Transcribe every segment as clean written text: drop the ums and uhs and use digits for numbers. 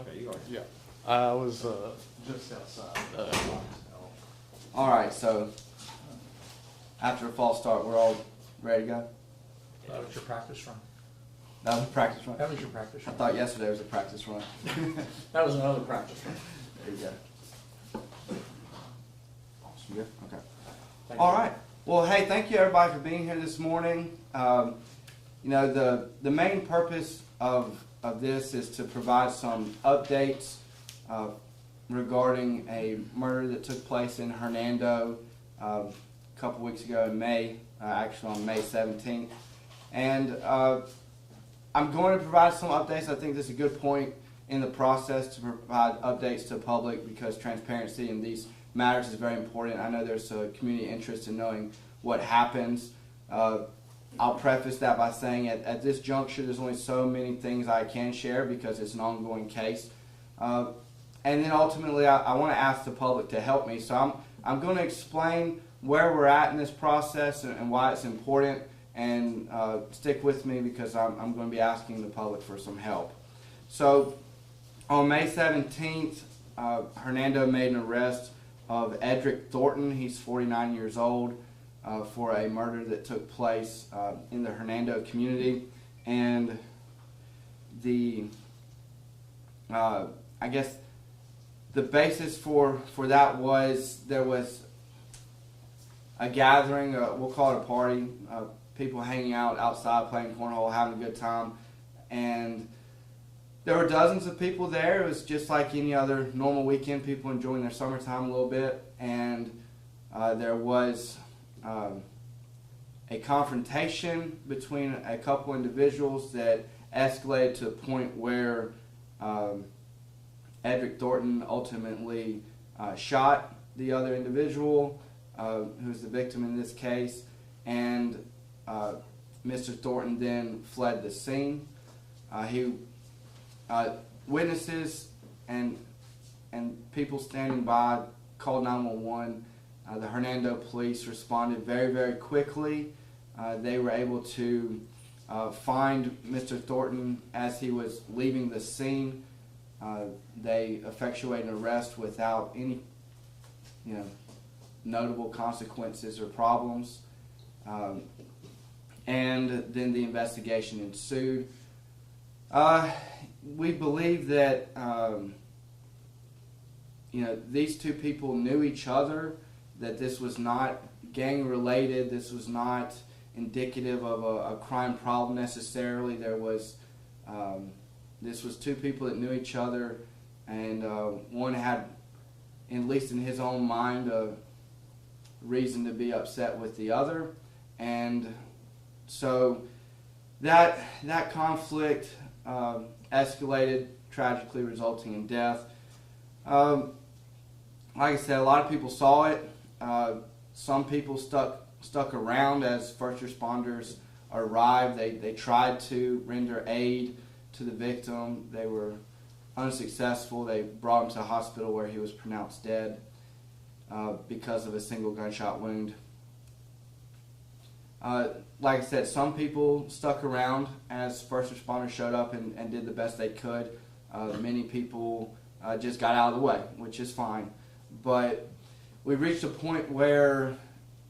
Okay, you are. Yeah. I was just outside. All right, so after a false start, we're all ready to go? That was your practice run. That was a practice run? That was your practice I run. thought yesterday was a practice run. That was another practice run. There you go. You good? Okay. Thank All you. right. Well, hey, thank you everybody for being here this morning. You know, the main purpose of this is to provide some updates regarding a murder that took place in Hernando a couple weeks ago in May, actually on May 17th. And I'm going to provide some updates. I think this is a good point in the process to provide updates to the public because transparency in these matters is very important. I know there's a community interest in knowing what happens. I'll preface that by saying at this juncture there's only so many things I can share because it's an ongoing case. And then ultimately I want to ask the public to help me. So I'm going to explain where we're at in this process and why it's important. And stick with me because I'm going to be asking the public for some help. So on May 17th, Hernando made an arrest of Edrick Thornton. He's 49 years old for a murder that took place in the Hernando community. And the, I guess the basis for that was there was a gathering, we'll call it a party, people hanging out outside playing cornhole, having a good time. And there were dozens of people there. It was just like any other normal weekend, people enjoying their summertime a little bit. And there was a confrontation between a couple individuals that escalated to the point where Edrick Thornton ultimately shot the other individual, who's the victim in this case, and Mr. Thornton then fled the scene. Witnesses and people standing by called 911. The Hernando police responded very, very quickly. They were able to find Mr. Thornton as he was leaving the scene. They effectuated an arrest without any, notable consequences or problems. And then the investigation ensued. We believe that these two people knew each other, that this was not gang related, this was not indicative of a crime problem necessarily. There was this was two people that knew each other, and one had, at least in his own mind, a reason to be upset with the other. And so that conflict escalated, tragically resulting in death. Like I said, a lot of people saw it. Some people stuck around as first responders arrived. They tried to render aid to the victim. They were unsuccessful. They brought him to the hospital where he was pronounced dead because of a single gunshot wound. Like I said, some people stuck around as first responders showed up and did the best they could. Many people just got out of the way, which is fine. But we reached a point where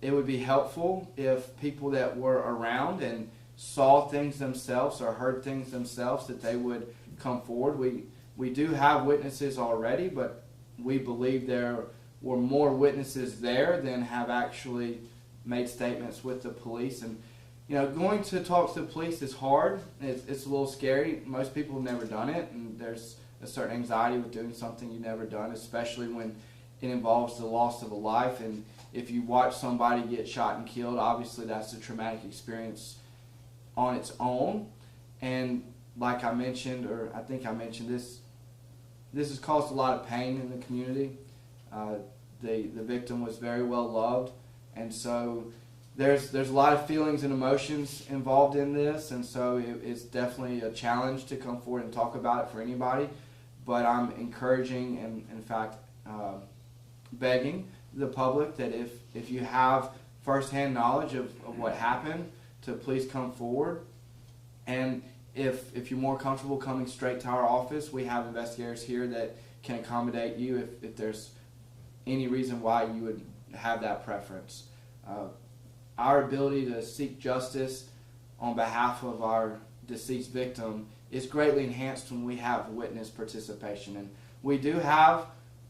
it would be helpful if people that were around and saw things themselves or heard things themselves, that they would come forward. We do have witnesses already, but we believe there were more witnesses there than have actually made statements with the police. And going to talk to the police is hard. It's a little scary. Most people have never done it, and there's a certain anxiety with doing something you've never done, especially when it involves the loss of a life. And if you watch somebody get shot and killed, obviously that's a traumatic experience on its own. And like I mentioned, or I think I mentioned, this has caused a lot of pain in the community. The victim was very well loved, and so there's a lot of feelings and emotions involved in this, and so it's definitely a challenge to come forward and talk about it for anybody. But I'm encouraging and, in fact, begging the public that if you have firsthand knowledge of what happened, to please come forward. And if you're more comfortable coming straight to our office, we have investigators here that can accommodate you if there's any reason why you would have that preference. Our ability to seek justice on behalf of our deceased victim is greatly enhanced when we have witness participation. And we do have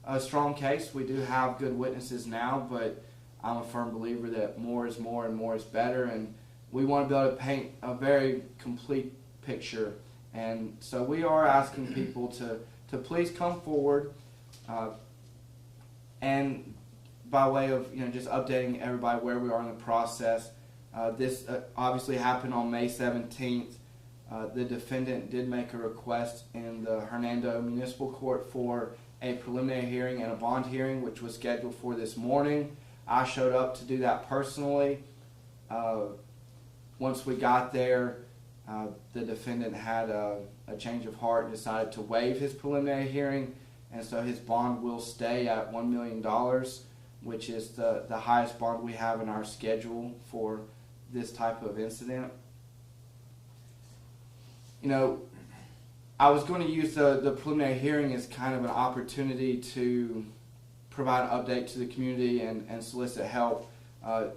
a strong case. We do have good witnesses now, but I'm a firm believer that more is more and more is better. And we want to be able to paint a very complete picture. And so we are asking people to please come forward, and by way of just updating everybody where we are in the process. This obviously happened on May 17th. The defendant did make a request in the Hernando Municipal Court for a preliminary hearing and a bond hearing, which was scheduled for this morning. I showed up to do that personally. Once we got there, the defendant had a change of heart and decided to waive his preliminary hearing, and so his bond will stay at $1 million, which is the highest bond we have in our schedule for this type of incident. I was going to use the preliminary hearing as kind of an opportunity to provide an update to the community and solicit help.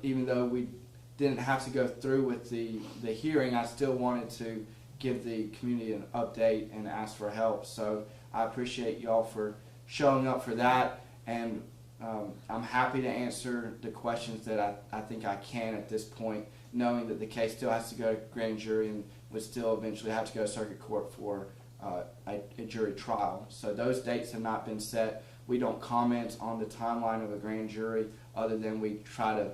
Even though we didn't have to go through with the hearing, I still wanted to give the community an update and ask for help. So I appreciate y'all for showing up for that, and I'm happy to answer the questions that I think I can at this point, knowing that the case still has to go to grand jury and would still eventually have to go to circuit court for a jury trial. So those dates have not been set. We don't comment on the timeline of a grand jury other than we try to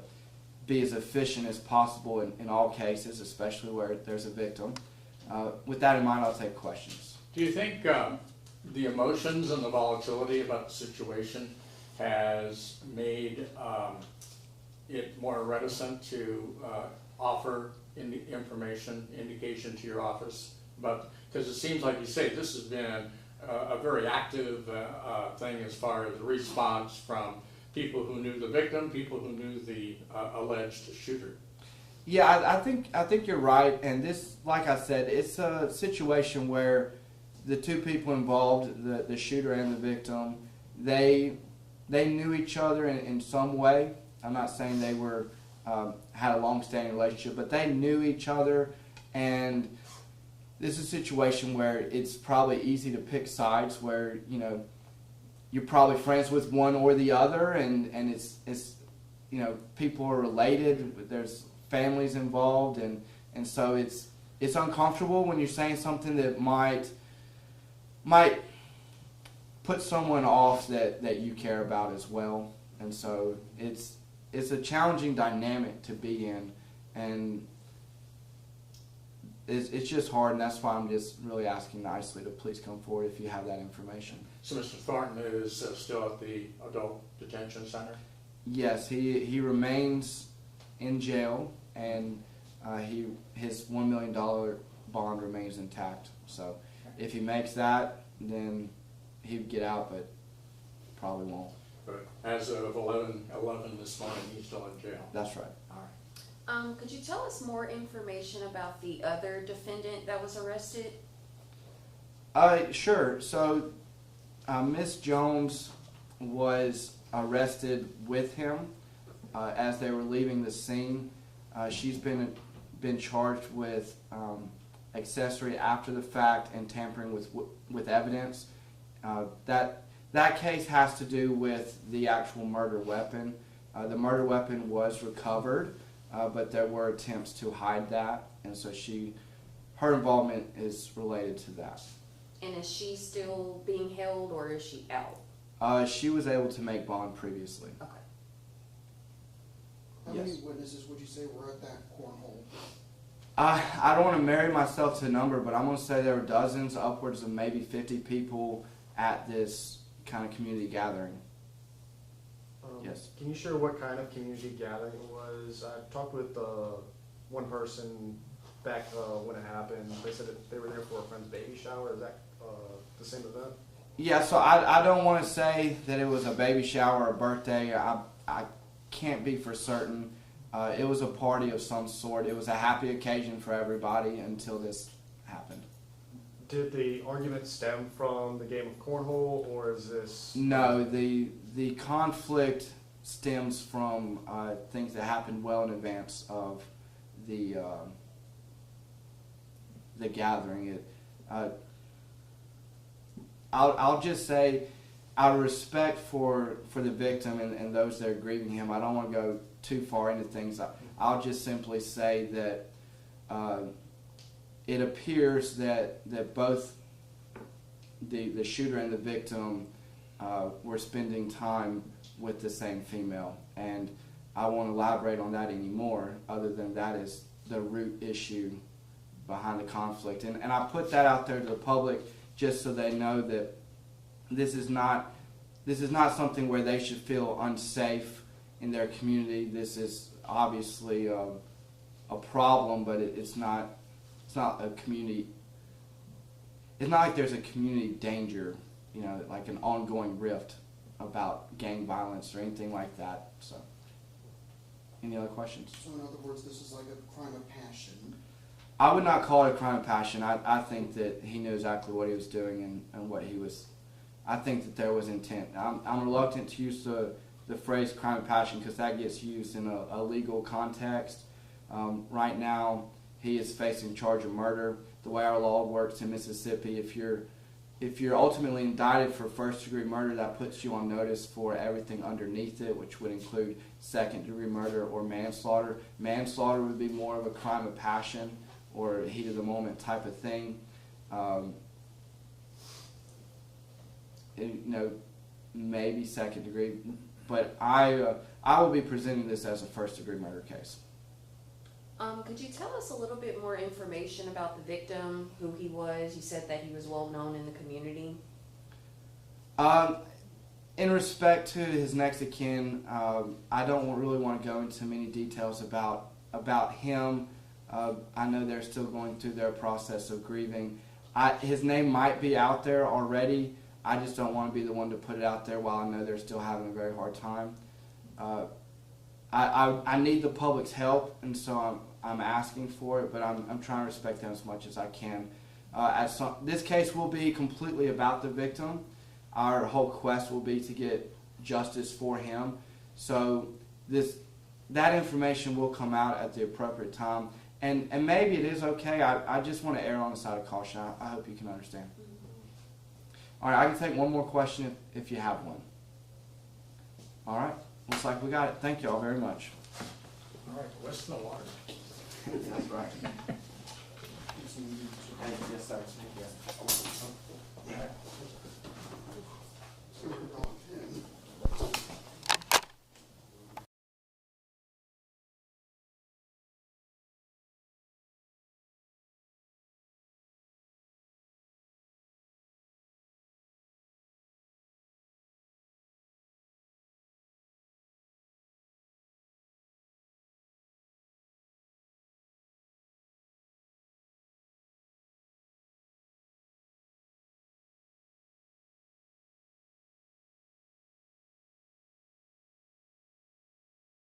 be as efficient as possible in all cases, especially where there's a victim. With that in mind, I'll take questions. Do you think the emotions and the volatility about the situation has made it more reticent to offer indication to your office? But because it seems like you say this has been a very active thing as far as response from people who knew the victim, people who knew the alleged shooter. Yeah, I think you're right, and this, like I said, it's a situation where the two people involved, the shooter and the victim, they knew each other in some way. I'm not saying they were had a long-standing relationship, but they knew each other, and this is a situation where it's probably easy to pick sides, where you're probably friends with one or the other, and it's people are related. There's families involved, and so it's uncomfortable when you're saying something that might put someone off that you care about as well. And so it's a challenging dynamic to be in, and it's just hard, and that's why I'm just really asking nicely to please come forward if you have that information. So Mr. Thornton is still at the adult detention center? Yes, he remains in jail, and his $1 million bond remains intact. So if he makes that, then he would get out, but probably won't. But as of 11 this morning, he's still in jail? That's right. All right. Could you tell us more information about the other defendant that was arrested? Sure. So Miss Jones was arrested with him as they were leaving the scene. She's been charged with accessory after the fact and tampering with evidence. That case has to do with the actual murder weapon. The murder weapon was recovered, but there were attempts to hide that, and so her involvement is related to that. And is she still being held, or is she out? She was able to make bond previously. Okay. How many witnesses would you say were at that cornhole? I don't want to marry myself to a number, but I'm going to say there were dozens, upwards of maybe 50 people at this kind of community gathering. Yes. Can you share what kind of community gathering it was? I talked with one person back when it happened. They said that they were there for a friend's baby shower. Is that the same event? Yeah, so I don't want to say that it was a baby shower or a birthday. I can't be for certain. It was a party of some sort. It was a happy occasion for everybody until this happened. Did the argument stem from the game of cornhole, or is this? No, the conflict stems from things that happened well in advance of the gathering. I'll just say, out of respect for the victim and those that are grieving him, I don't want to go too far into things. I'll just simply say that it appears that both the shooter and the victim were spending time with the same female, and I won't elaborate on that anymore, other than that is the root issue behind the conflict. And I put that out there to the public just so they know that this is not something where they should feel unsafe in their community. This is obviously a problem, but it's not a community. It's not like there's a community danger, like an ongoing rift about gang violence or anything like that. So, any other questions? So in other words, this is like a crime of passion. I would not call it a crime of passion. I think that he knew exactly what he was doing and what he was. I think that there was intent. I'm reluctant to use the phrase crime of passion because that gets used in a legal context. Right now, he is facing charge of murder. The way our law works in Mississippi, if you're ultimately indicted for first-degree murder, that puts you on notice for everything underneath it, which would include second-degree murder or manslaughter. Manslaughter would be more of a crime of passion or heat-of-the-moment type of thing. Maybe second-degree, but I will be presenting this as a first-degree murder case. Could you tell us a little bit more information about the victim, who he was? You said that he was well known in the community. In respect to his next of kin, I don't really want to go into many details about him. I know they're still going through their process of grieving. His name might be out there already. I just don't want to be the one to put it out there while I know they're still having a very hard time. I need the public's help, and so I'm asking for it, but I'm trying to respect them as much as I can. This case will be completely about the victim. Our whole quest will be to get justice for him. So that information will come out at the appropriate time, and maybe it is okay. I just want to err on the side of caution. I hope you can understand. All right, I can take one more question if you have one. All right, looks like we got it. Thank you all very much. All right, west of the water. That's right. Yes, sir. So we're going, yeah.